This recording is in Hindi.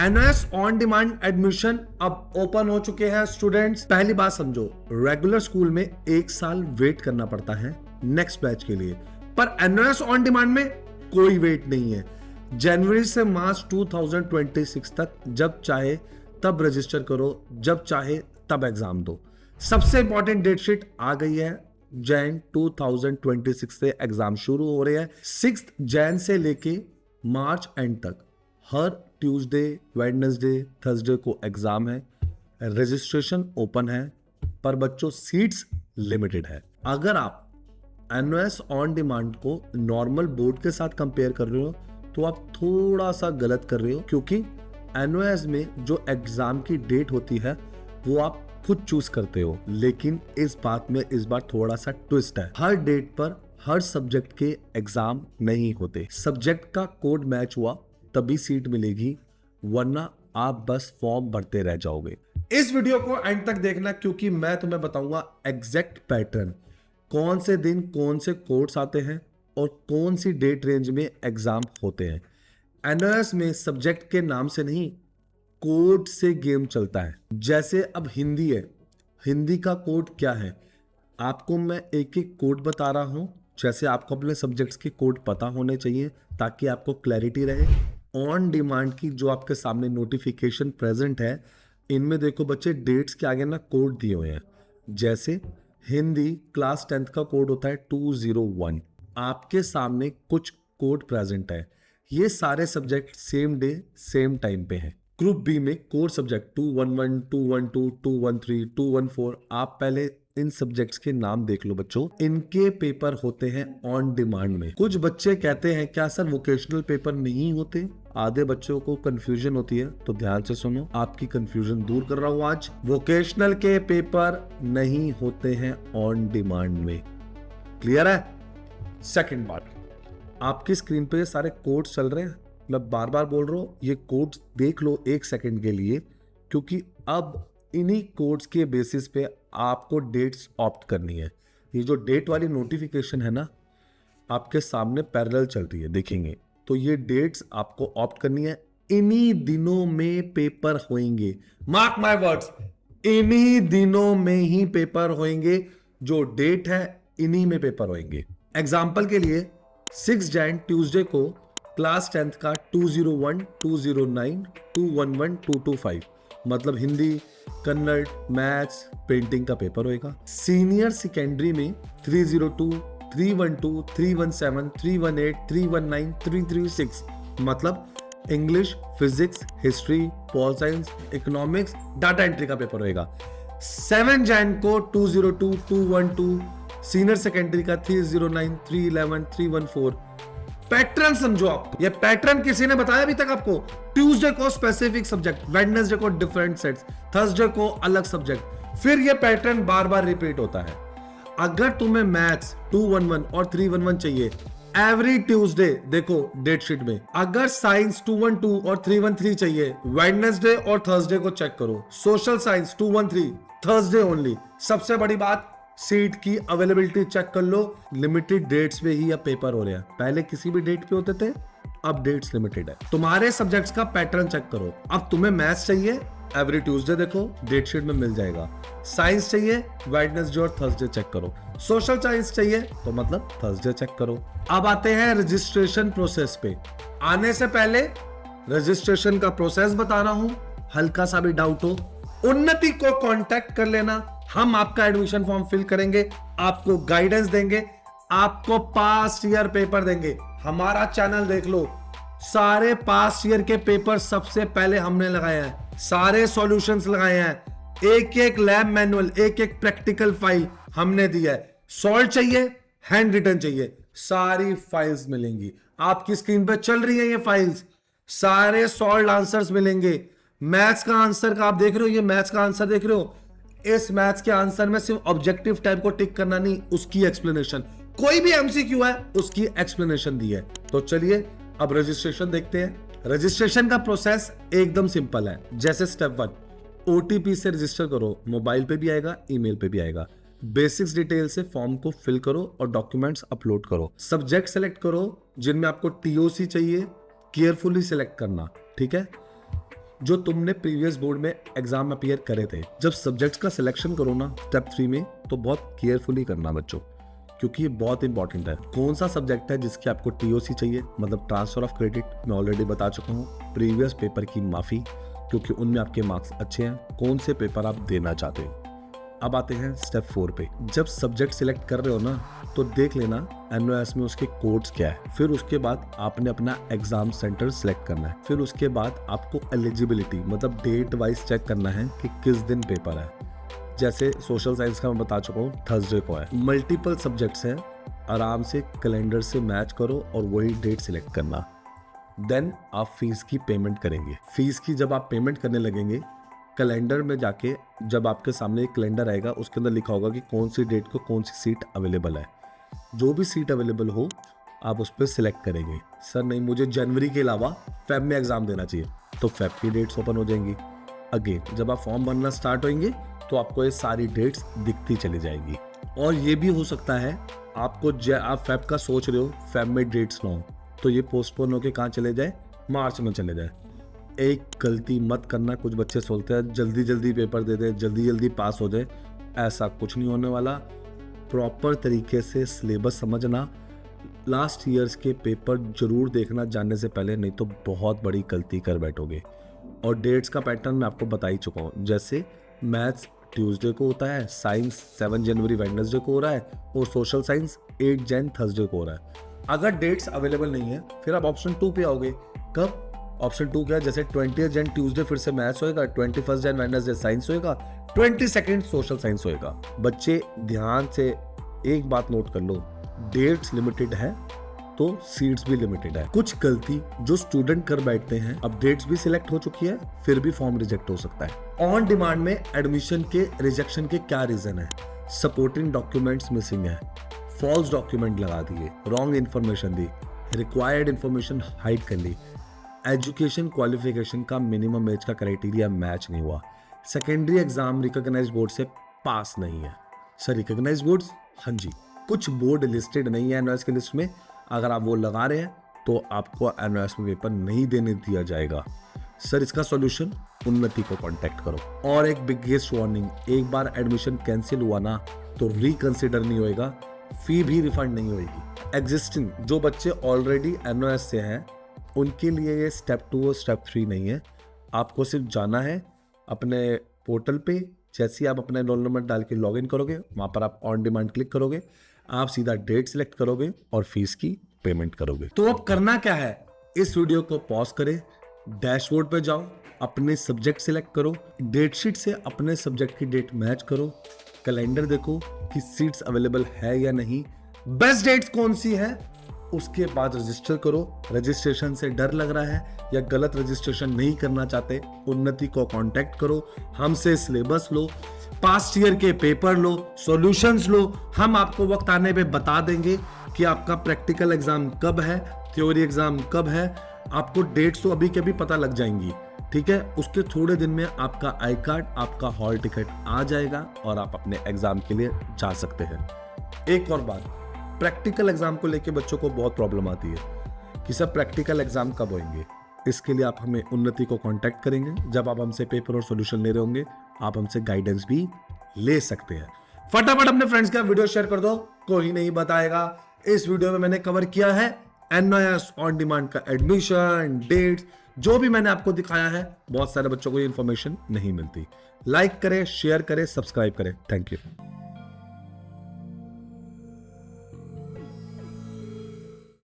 एनओएस ऑन डिमांड एडमिशन अब ओपन हो चुके हैं स्टूडेंट्स। पहली बात समझो, रेगुलर स्कूल में 1 साल वेट करना पड़ता है नेक्स्ट बैच के लिए, पर एनओएस ऑन डिमांड में कोई वेट नहीं है। जनवरी से मार्च 2026 तक जब चाहे तब रजिस्टर करो, जब चाहे तब एग्जाम दो। सबसे इंपॉर्टेंट डेट शीट आ गई है। जैन 2026 से एग्जाम शुरू हो रहे हैं। 6 जैन से लेके मार्च एंड तक हर ट्यूसडे, वेडनेसडे, थर्सडे को एग्जाम है। रजिस्ट्रेशन ओपन है, पर बच्चों सीट्स लिमिटेड है। अगर आप एनओएस ऑन डिमांड को नॉर्मल बोर्ड के साथ कंपेयर कर रहे हो तो आप थोड़ा सा गलत कर रहे हो, क्योंकि एनओएस में जो एग्जाम की डेट होती है वो आप खुद चूज करते हो। लेकिन इस बात में इस बार थोड़ा सा ट्विस्ट है। हर डेट पर हर सब्जेक्ट के एग्जाम नहीं होते। सब्जेक्ट का कोड मैच हुआ तभी सीट मिलेगी, वरना आप बस फॉर्म भरते रह जाओगे। इस वीडियो को एंड तक देखना, क्योंकि मैं तुम्हें बताऊंगा एग्जैक्ट पैटर्न, कौन से दिन कौन से कोड्स आते हैं और कौन सी डेट रेंज में एग्जाम होते हैं। एनओएस में सब्जेक्ट के नाम से नहीं, कोड से गेम चलता है। जैसे अब हिंदी है, हिंदी का कोड क्या है, आपको मैं एक एक कोड बता रहा हूं। जैसे आपको अपने सब्जेक्ट्स के कोड पता होने चाहिए ताकि आपको क्लैरिटी रहे। ऑन डिमांड की जो आपके सामने नोटिफिकेशन प्रेजेंट है, इनमें देखो बच्चे डेट्स के आगे ना कोड दिए हुए हैं। जैसे हिंदी क्लास 10th का कोड होता है 201। आपके सामने कुछ कोड प्रेजेंट है। ये सारे subject same day same time पे हैं। ग्रुप बी में कोर सब्जेक्ट 211, 212, 213, 214। आप पहले इन सब्जेक्ट्स के नाम देख लो बच्चों। इनके पेपर होते हैं ऑन डिमांड में। कुछ बच्चे कहते हैं क्या सर वोकेशनल पेपर नहीं होते? आधे बच्चों को कंफ्यूजन होती है, तो ध्यान से सुनो, आपकी कंफ्यूजन दूर कर रहा हूं आज। वोकेशनल के पेपर नहीं होते हैं ऑन डिमांड में। क्लियर है? सेकंड बात, आपकी स्क्रीन पे सारे कोड्स चल रहे हैं। मैं बार बार बोल रहा हूं, ये कोड्स देख लो 1 सेकंड के लिए, क्योंकि अब इन्हीं कोड्स के बेसिस पे आपको डेट्स ऑप्ट करनी है। ये जो डेट वाली नोटिफिकेशन है ना, आपके सामने पैरेलल चल रही है, देखेंगे तो ये डेट्स आपको ऑप्ट करनी है। इन्हीं दिनों में पेपर होंगे, मार्क माय वर्ड्स, इन्हीं दिनों में ही पेपर होंगे। जो डेट है इन्हीं में पेपर होंगे। एग्जाम्पल के लिए 6 जैन ट्यूसडे को क्लास 10th का 201, 209, 211, 225 मतलब हिंदी, कन्नड़, मैथ्स, पेंटिंग का पेपर होएगा। सीनियर सेकेंडरी में 302, 312, 317, 318, 319, 336 मतलब English, physics, history, pol science, economics, data entry का पेपर होएगा। 7 जैन को 202, 212 सीनियर सेकेंडरी का 309, 311, 314। पैटर्न समझो आप। ये पैटर्न किसी ने बताया अभी तक आपको? ट्यूसडे को स्पेसिफिक सब्जेक्ट, वेडनेसडे को डिफरेंट सेट्स, थर्सडे को अलग सब्जेक्ट। फिर ये पैटर्न बार बार रिपीट होता है। अगर तुम्हें मैथ्स 211 और 311 चाहिए एवरी ट्यूसडे, देखो डेट शीट में। अगर साइंस 212 और 313 चाहिए, वेडनेसडे और थर्सडे को चेक करो। Social science 213 Thursday only. सबसे बड़ी बात, सीट की अवेलेबिलिटी चेक कर लो। लिमिटेड डेट्स पे ही अब पेपर हो रहे हैं। पहले किसी भी डेट पे होते थे, अब डेट्स लिमिटेड है। तुम्हारे सब्जेक्ट्स का पैटर्न चेक करो। अब तुम्हें मैथ्स चाहिए, एवरी ट्यूसडे देखो, डेट शीट में मिल जाएगा। साइंस चाहिए, वेडनेसडे और थर्सडे चेक करो। सोशल साइंस चाहिए तो मतलब थर्सडे चेक करो। अब आते हैं रजिस्ट्रेशन प्रोसेस पे। आने से पहले रजिस्ट्रेशन का प्रोसेस बता रहा हूं, हल्का सा भी डाउट हो, उन्नति को कांटेक्ट कर लेना। हम आपका एडमिशन फॉर्म फिल करेंगे, आपको गाइडेंस देंगे, आपको पास्ट ईयर पेपर देंगे। हमारा चैनल देख लो, सारे पास्ट ईयर के पेपर सबसे पहले हमने लगाए हैं, सारे सॉल्यूशंस लगाए हैं। एक एक लैब मैनुअल, एक एक प्रैक्टिकल फाइल हमने दिया है। सॉल्व चाहिए, हैंड रिटन चाहिए, सारी फाइल्स मिलेंगी। आपकी स्क्रीन पर चल रही है ये फाइल्स, सारे सॉल्व आंसर्स मिलेंगे। मैथ्स का आंसर का आप देख रहे हो, ये मैथ्स का आंसर देख रहे हो। इस मैथ्स के आंसर में सिर्फ ऑब्जेक्टिव टाइप को टिक करना नहीं, उसकी एक्सप्लेनेशन, कोई भी एमसीक्यू है उसकी एक्सप्लेनेशन दी है। तो चलिए अब रजिस्ट्रेशन देखते हैं। रजिस्ट्रेशन का प्रोसेस एकदम सिंपल है। जैसे स्टेप 1, ओटीपी से रजिस्टर करो। मोबाइल पे भी आएगा, ईमेल पे भी आएगा। बेसिक्स डिटेल से फॉर्म को फिल करो और डॉक्यूमेंट्स अपलोड करो। सब्जेक्ट सेलेक्ट करो जिनमें आपको टीओसी चाहिए, केयरफुली सिलेक्ट करना, ठीक है। जो तुमने प्रीवियस बोर्ड में एग्जाम अपीयर करे थे। जब सब्जेक्ट्स का सिलेक्शन करो ना स्टेप 3 में, तो बहुत केयरफुली करना बच्चों, क्योंकि ये बहुत इंपॉर्टेंट है। कौन सा सब्जेक्ट है जिसकी आपको टीओसी चाहिए, मतलब ट्रांसफर ऑफ क्रेडिट, मैं ऑलरेडी बता चुका हूँ। प्रीवियस पेपर की माफी, क्योंकि उनमें आपके मार्क्स अच्छे हैं। कौन से पेपर आप देना चाहते हो। अब आते हैं स्टेप 4 पे। जब सब्जेक्ट सिलेक्ट कर रहे हो ना, तो देख लेना एनओएस में उसके कोड्स क्या है। फिर उसके बाद आपने अपना एग्जाम सेंटर सिलेक्ट करना है। फिर उसके बाद आपको एलिजिबिलिटी, मतलब डेट वाइज चेक करना है कि किस दिन पेपर है। जैसे सोशल साइंस का मैं बता चुका हूँ, थर्सडे को है। मल्टीपल सब्जेक्ट्स हैं, आराम से कैलेंडर से मैच करो और वही डेट सिलेक्ट करना। देन आप फीस की पेमेंट करेंगे। फीस की जब आप पेमेंट करने लगेंगे, कैलेंडर में जाके जब आपके सामने एक कैलेंडर आएगा, उसके अंदर लिखा होगा कि कौन सी डेट को कौन सी सीट अवेलेबल है। जो भी सीट अवेलेबल हो आप उस पर सिलेक्ट करेंगे। सर नहीं, मुझे जनवरी के अलावा फेब में एग्जाम देना चाहिए, तो फेब की डेट्स ओपन हो जाएंगी। अगेन जब आप फॉर्म भरना स्टार्ट होंगे तो आपको ये सारी डेट्स दिखती चली जाएगी। और ये भी हो सकता है आपको आप फेब का सोच रहे हो, फेब में डेट्स ना हो, तो ये पोस्टपोन होकर कहाँ चले जाए, मार्च में चले जाए। एक गलती मत करना। कुछ बच्चे सोचते हैं जल्दी जल्दी पेपर दे दें, जल्दी जल्दी पास हो जाए। ऐसा कुछ नहीं होने वाला। प्रॉपर तरीके से सिलेबस समझना, लास्ट ईयर्स के पेपर जरूर देखना जानने से पहले, नहीं तो बहुत बड़ी गलती कर बैठोगे। और डेट्स का पैटर्न मैं आपको बता ही चुका हूँ। जैसे मैथ्स ट्यूसडे को होता है, साइंस 7 जनवरी वेडनेसडे को हो रहा है, और सोशल साइंस 8 जैन थर्सडे को हो रहा है। अगर डेट्स अवेलेबल नहीं है, फिर आप ऑप्शन 2 पे आओगे। कब? ऑप्शन 2 क्या है? जैसे 20 जैन ट्यूसडे फिर से मैथ्स होएगा, 21 जैन वेडनेसडे साइंस होएगा, 22 सोशल साइंस होएगा। बच्चे ध्यान से एक बात नोट कर लो, डेट्स लिमिटेड है तो सीट्स भी लिमिटेड है। कुछ गलती जो स्टूडेंट कर बैठते हैं, अब डेट्स भी सिलेक्ट हो चुकी है, फिर भी फॉर्म रिजेक्ट हो सकता है। ऑन डिमांड में एडमिशन के रिजेक्शन के क्या रीजन है? सपोर्टिंग डॉक्यूमेंट्स मिसिंग है, फॉल्स डॉक्यूमेंट लगा दिए, रॉन्ग इन्फॉर्मेशन दी, रिक्वायर्ड इन्फॉर्मेशन हाइड कर ली, एजुकेशन क्वालिफिकेशन का मिनिमम एज का क्राइटेरिया मैच नहीं हुआ, सेकेंडरी एग्जाम रिकॉग्नाइज्ड बोर्ड से पास नहीं है। Sir recognized boards? हाँ जी, कुछ बोर्ड लिस्टेड नहीं है एनओएस की लिस्ट में। अगर आप वो लगा रहे हैं तो आपको एनओएस में पेपर नहीं देने दिया जाएगा। सर इसका सॉल्यूशन, उन्नति को कांटेक्ट करो। और एक बिगेस्ट वार्निंग, एक बार एडमिशन कैंसिल हुआ ना तो रिकंसिडर नहीं होएगा, फी भी रिफंड नहीं होगी। एग्जिस्टिंग जो बच्चे ऑलरेडी एनओएस से हैं, उनके लिए ये स्टेप 2 और स्टेप 3 नहीं है। आपको सिर्फ जाना है अपने पोर्टल पे, जैसे आप अपना रोल नंबर डाल के लॉगिन करोगे, वहाँ पर आप ऑन डिमांड क्लिक करोगे, आप सीधा डेट सिलेक्ट करोगे और फीस की पेमेंट करोगे। तो अब करना क्या है, इस वीडियो को पॉज करें, डैशबोर्ड पे जाओ, अपने सब्जेक्ट सिलेक्ट करो, डेट शीट से अपने सब्जेक्ट की डेट मैच करो, कैलेंडर देखो कि सीट्स अवेलेबल है या नहीं, बेस्ट डेट्स कौन सी है, उसके बाद रजिस्टर करो। रजिस्ट्रेशन से डर लग रहा है या गलत रजिस्ट्रेशन नहीं करना चाहते, उन्नति को कांटेक्ट करो, हमसे सिलेबस लो, पास्ट ईयर के पेपर लो, सॉल्यूशंस लो। हम आपको वक्त आने पे बता देंगे कि आपका प्रैक्टिकल एग्जाम कब है, थ्योरी एग्जाम कब है। आपको डेट्स तो अभी के अभी पता लग जाएंगी, ठीक है। उसके थोड़े दिन में आपका आई कार्ड, आपका हॉल टिकट आ जाएगा और आप अपने एग्जाम के लिए जा सकते हैं। एक और बात, प्रैक्टिकल एग्जाम को लेके बच्चों को बहुत प्रॉब्लम आती है कि सर प्रैक्टिकल एग्जाम कब होंगे। इसके लिए आप हमें उन्नति को कांटेक्ट करेंगे। जब आप हमसे पेपर और सॉल्यूशन ले रहे होंगे, आप हमसे गाइडेंस भी ले सकते हैं। फटाफट अपने फ्रेंड्स का वीडियो शेयर कर दो, कोई नहीं बताएगा। इस वीडियो में मैंने कवर किया है एनओएस ऑन डिमांड का एडमिशन, डेट्स, जो भी मैंने आपको दिखाया है। बहुत सारे बच्चों को ये इंफॉर्मेशन नहीं मिलती। लाइक करें, शेयर करें, सब्सक्राइब करें। Thank you.